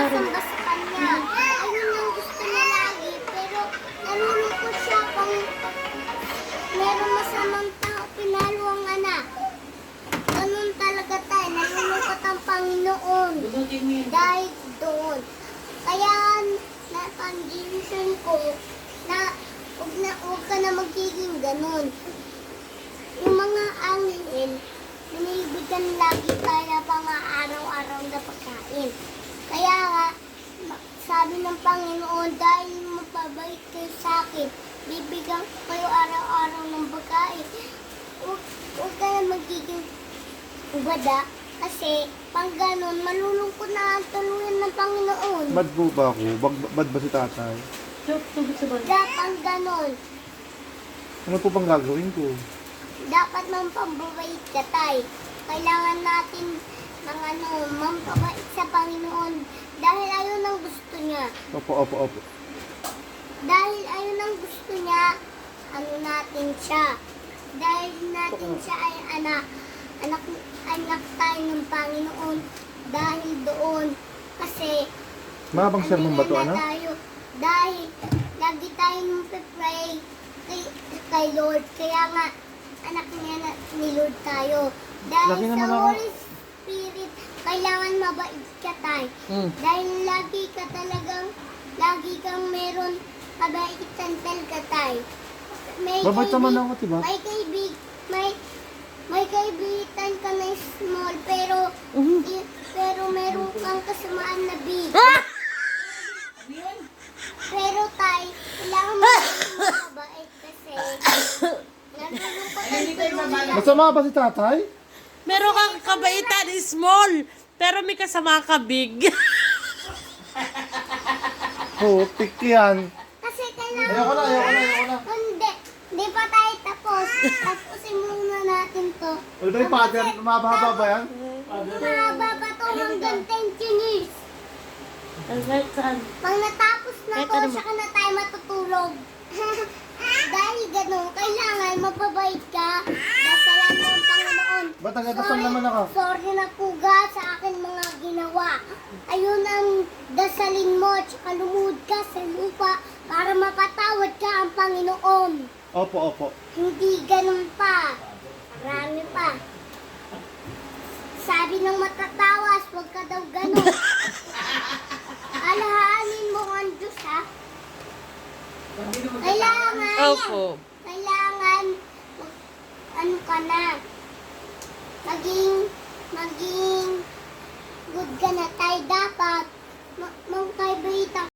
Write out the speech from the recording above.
sumasamba sa kanya. Ayun ang gusto niya lagi, pero nalulungkot siya kung meron masamang tao pinalo ang anak. Ganun talaga tayo, nalulungkot ang Panginoon dahil doon. Kaya na-condition ko na huwag ka na magiging ganun. Yung mga angel, binibigyan lagi tayo na pang-araw-araw na pagkain. Kaya nga, sabi ng Panginoon, dahil mapabait kayo sa akin, bibigyan ko kayo araw-araw ng pagkain. Huwag ka na magiging ubada kasi pang ganun, malulungkot na ang tuluyan ng Panginoon. Bad po ba ako? Bad ba si tatay? Dapat ganun. Ano po bang gagawin ko? Dapat mampabait ka tay. Kailangan natin ng mampabait sa Panginoon dahil ayun ang gusto niya. Opo. Dahil ayun ang gusto niya, natin siya. Dahil natin siya ay anak tayo ng Panginoon. Dahil doon, kasi Mahabang sermon ba ito, ano? Dahil lagi tayong pray kay Lord. Kaya nga, anak niya ni Lord tayo. Dahil Lagi sa naman ako. Holy Spirit, kailangan mabait ka tayo. Dahil lagi kang meron kabaitan ka tayo. Babait naman ako, diba? May kaibigan ka na small, pero meron kang kasamaan na big. Pero tay, kailangan mo mabait kasi nalulungkot ang tuluyan. Masama ba si tatay? Meron kang kabaitan small, pero may kasama ka big. Oo, pick yan. Kasi kailangan Ayoko na. Hindi pa tayo tapos. Tapusin muna natin to. Wala ba yung pattern? Mahaba ba yan? Mahaba pa to hanggang 10 years. Pag natapos na Kahit to, ano mo. saka na tayo matutulog. Dahil ganun, kailangan mapabait ka. Dasalan mo ang Panginoon. Ba't nagdadasal naman ako? Sorry na puga sa akin mga ginawa. Ayun ang dasalin mo, tsaka lumuhod ka sa lupa para mapatawad ka ang Panginoon. Opo. Hindi ganun pa. Marami pa. Sabi ng matatawas, huwag ka daw ganun. Alahanin mo ang Diyos, ha? Kailangan, ano ka na, maging good ka na tayo dapat.